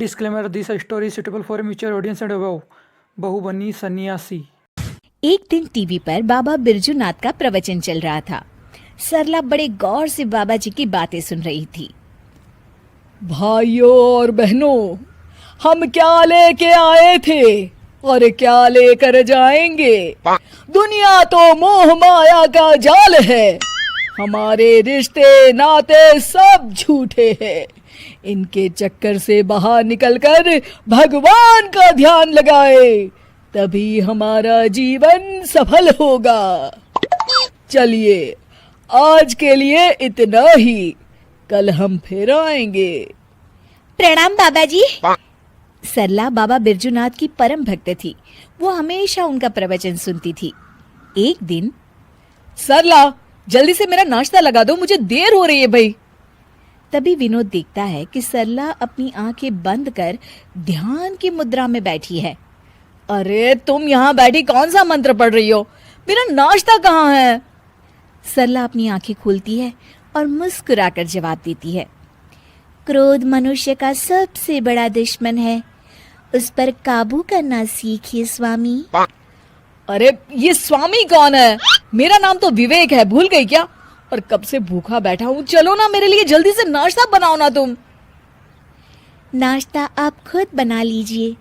Disclaimer: This story is suitable for a mature audience and above. बहू बनी सन्यासी। एक दिन टीवी पर बाबा बिरजू नाथ का प्रवचन चल रहा था। सरला बड़े गौर से बाबा जी की बातें सुन रही थी। भाइयों और बहनों, हम क्या लेके आए थे और क्या लेकर जाएंगे? दुनिया तो मोह माया का जाल है। हमारे रिश्ते नाते सब झूठे हैं। इनके चक्कर से बाहर निकलकर भगवान का ध्यान लगाए, तभी हमारा जीवन सफल होगा। चलिए, आज के लिए इतना ही, कल हम फिर आएंगे। प्रणाम बाबा जी। सरला बाबा बिरजूनाथ की परम भक्त थी। वो हमेशा उनका प्रवचन सुनती थी। एक दिन, सरला, जल्दी से मेरा नाश्ता लगा दो, मुझे देर हो रही है भाई। तभी विनोद देखता है कि सरला अपनी आंखें बंद कर ध्यान की मुद्रा में बैठी है। अरे तुम यहाँ बैठी कौन सा मंत्र पढ़ रही हो? मेरा नाश्ता कहाँ है? सरला अपनी आंखें खोलती है और मुस्कुराकर जवाब देती है, क्रोध मनुष्य का सबसे बड़ा दुश्मन है, उस पर काबू करना सीखिए स्वामी। अरे ये स्वामी कौन है? मेरा नाम तो विवेक है, भूल गई क्या? और कब से भूखा बैठा हूँ, चलो ना मेरे लिए जल्दी से नाश्ता बनाओ ना तुम। नाश्ता आप खुद बना लीजिए,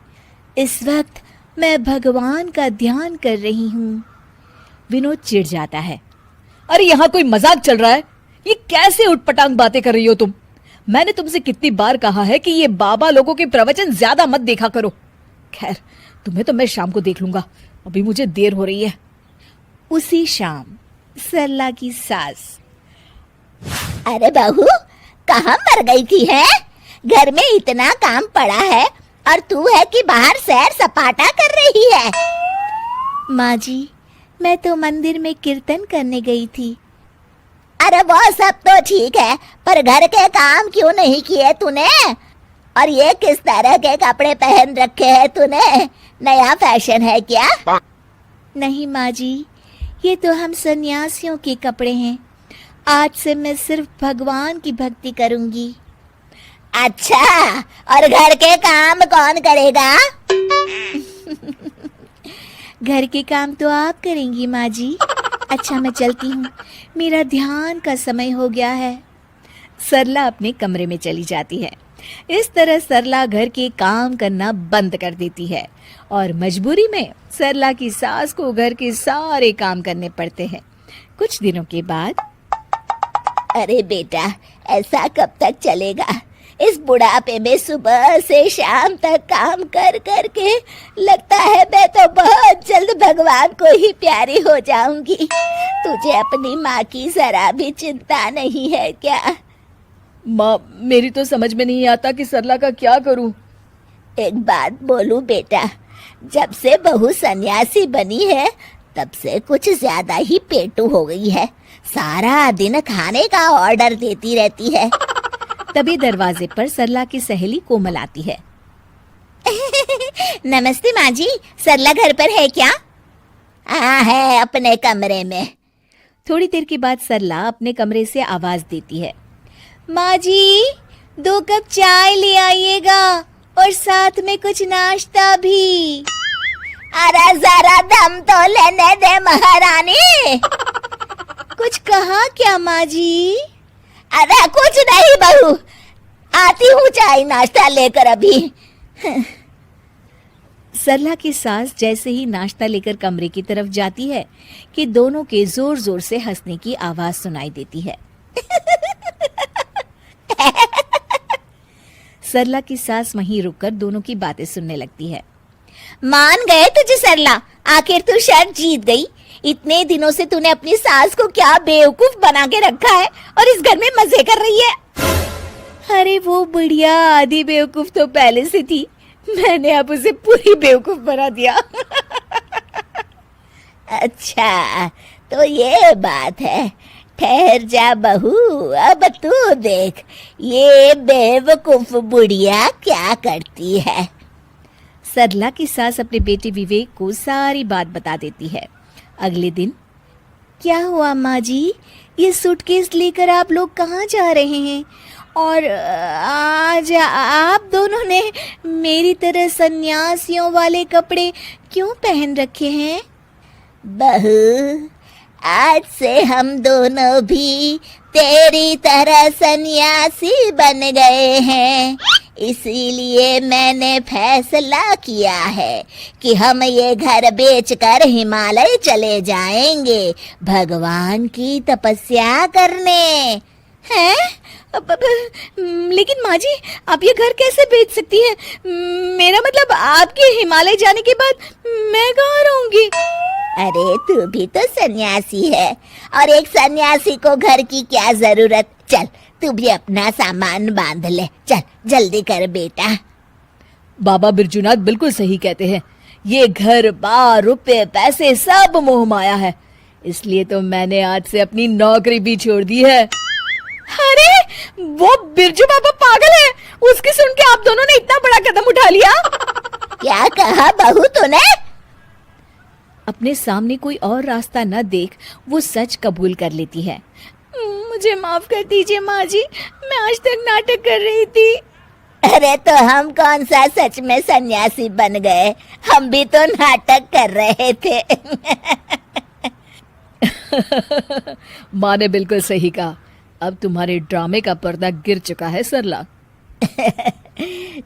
इस वक्त मैं भगवान का ध्यान कर रही हूँ। विनोद चिढ़ जाता है। अरे यहाँ कोई मजाक चल रहा है? ये कैसे उटपटांग बातें कर रही हो तुम? मैंने तुमसे कितनी बार कहा है कि ये बाबा लोगों के प्रवचन ज्यादा मत देखा करो। खैर, तुम्हें तो मैं शाम को देख लूंगा, अभी मुझे देर हो रही है। उसी शाम सरला की सास, अरे बहू, कहाँ मर गई थी है? घर में इतना काम पड़ा है और तू है कि बाहर सैर सपाटा कर रही है। माँ जी, मैं तो मंदिर में कीर्तन करने गई थी। अरे वो सब तो ठीक है, पर घर के काम क्यों नहीं किए तूने? और ये किस तरह के कपड़े पहन रखे हैं तूने? नया फैशन है क्या? नहीं माँ जी, ये तो हम सन्यासियों के कपड़े हैं। आज से मैं सिर्फ भगवान की भक्ति करूंगी। अच्छा, और घर के काम कौन करेगा? घर के काम तो आप करेंगी माँ जी। अच्छा, मैं चलती हूँ, मेरा ध्यान का समय हो गया है। सरला अपने कमरे में चली जाती है। इस तरह सरला घर के काम करना बंद कर देती है और मजबूरी में सरला की सास को घर के सारे काम करने पड़ते हैं। कुछ दिनों के बाद, अरे बेटा, ऐसा कब तक चलेगा? इस बुढ़ापे में सुबह से शाम तक काम कर कर के लगता है मैं तो बहुत जल्द भगवान को ही प्यारी हो जाऊंगी। तुझे अपनी माँ की जरा भी चिंता नहीं है क्या? माँ, मेरी तो समझ में नहीं आता कि सरला का क्या करूं। एक बात बोलूं बेटा, जब से बहू सन्यासी बनी है तब से कुछ ज्यादा ही पेटू हो गई है। सारा दिन खाने का ऑर्डर देती रहती है। तभी दरवाजे पर सरला की सहेली कोमल आती है। नमस्ते माँ जी, सरला घर पर है क्या? हाँ है, अपने कमरे में। थोड़ी देर के बाद सरला अपने कमरे से आवाज देती है, माँ जी, 2 कप चाय ले आइएगा और साथ में कुछ नाश्ता भी। अरे जरा दम तो लेने दे महारानी। कुछ कहा क्या माँ जी? अरे कुछ नहीं बहू, आती हूँ चाय नाश्ता लेकर अभी। सरला की सास जैसे ही नाश्ता लेकर कमरे की तरफ जाती है कि दोनों के जोर जोर से हंसने की आवाज सुनाई देती है। सरला की सास वहीं रुककर दोनों की बातें सुनने लगती है। मान गए तुझे सरला, आखिर तू शर्त जीत गई। इतने दिनों से तूने अपनी सास को क्या बेवकूफ बना के रखा है और इस घर में मजे कर रही है। अरे वो बुढ़िया आधी बेवकूफ तो पहले से थी, मैंने अब उसे पूरी बेवकूफ बना दिया। अच्छा, तो ये बात है। ठहर जा बहू, अब तू देख ये बेवकूफ बुढ़िया क्या करती है। सरला की सास अपने बेटे विवेक को सारी बात बता देती है। अगले दिन, क्या हुआ माँ जी, ये सूटकेस लेकर आप लोग कहाँ जा रहे हैं और आज आप दोनों ने मेरी तरह सन्यासियों वाले कपड़े क्यों पहन रखे हैं? बहू, आज से हम दोनों भी तेरी तरह सन्यासी बन गए हैं। इसीलिए मैंने फैसला किया है कि हम ये घर बेचकर हिमालय चले जाएंगे भगवान की तपस्या करने। हैं? लेकिन माँ जी, आप ये घर कैसे बेच सकती हैं? मेरा मतलब आपके हिमालय जाने के बाद मैं कहाँ रहूंगी? अरे तू भी तो सन्यासी है, और एक सन्यासी को घर की क्या जरूरत। चल तू भी अपना सामान बांध ले, चल जल्दी कर बेटा। बाबा बिरजूनाथ बिल्कुल सही कहते हैं। ये घर बार रुपए पैसे सब मोह माया है, इसलिए तो मैंने आज से अपनी नौकरी भी छोड़ दी है। अरे वो बिरजू बाबा पागल है, उसकी सुन के आप दोनों ने इतना बड़ा कदम उठा लिया। क्या कहा बहू तूने? अपने सामने कोई और रास्ता न देख वो सच कबूल कर लेती है। मुझे माफ कर दीजिए माँ जी, मैं आज तक नाटक कर रही थी। अरे तो हम कौन सा सच में सन्यासी बन गए, हम भी तो नाटक कर रहे थे। माँ ने बिल्कुल सही कहा। अब तुम्हारे ड्रामे का पर्दा गिर चुका है सरला।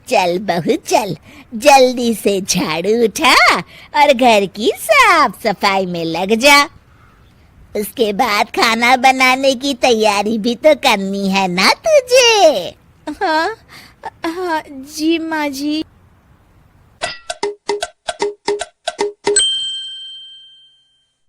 चल बहू चल, जल्दी से झाड़ू उठा और घर की साफ सफाई में लग जा। उसके बाद खाना बनाने की तैयारी भी तो करनी है ना तुझे। हाँ हाँ जी माँ जी।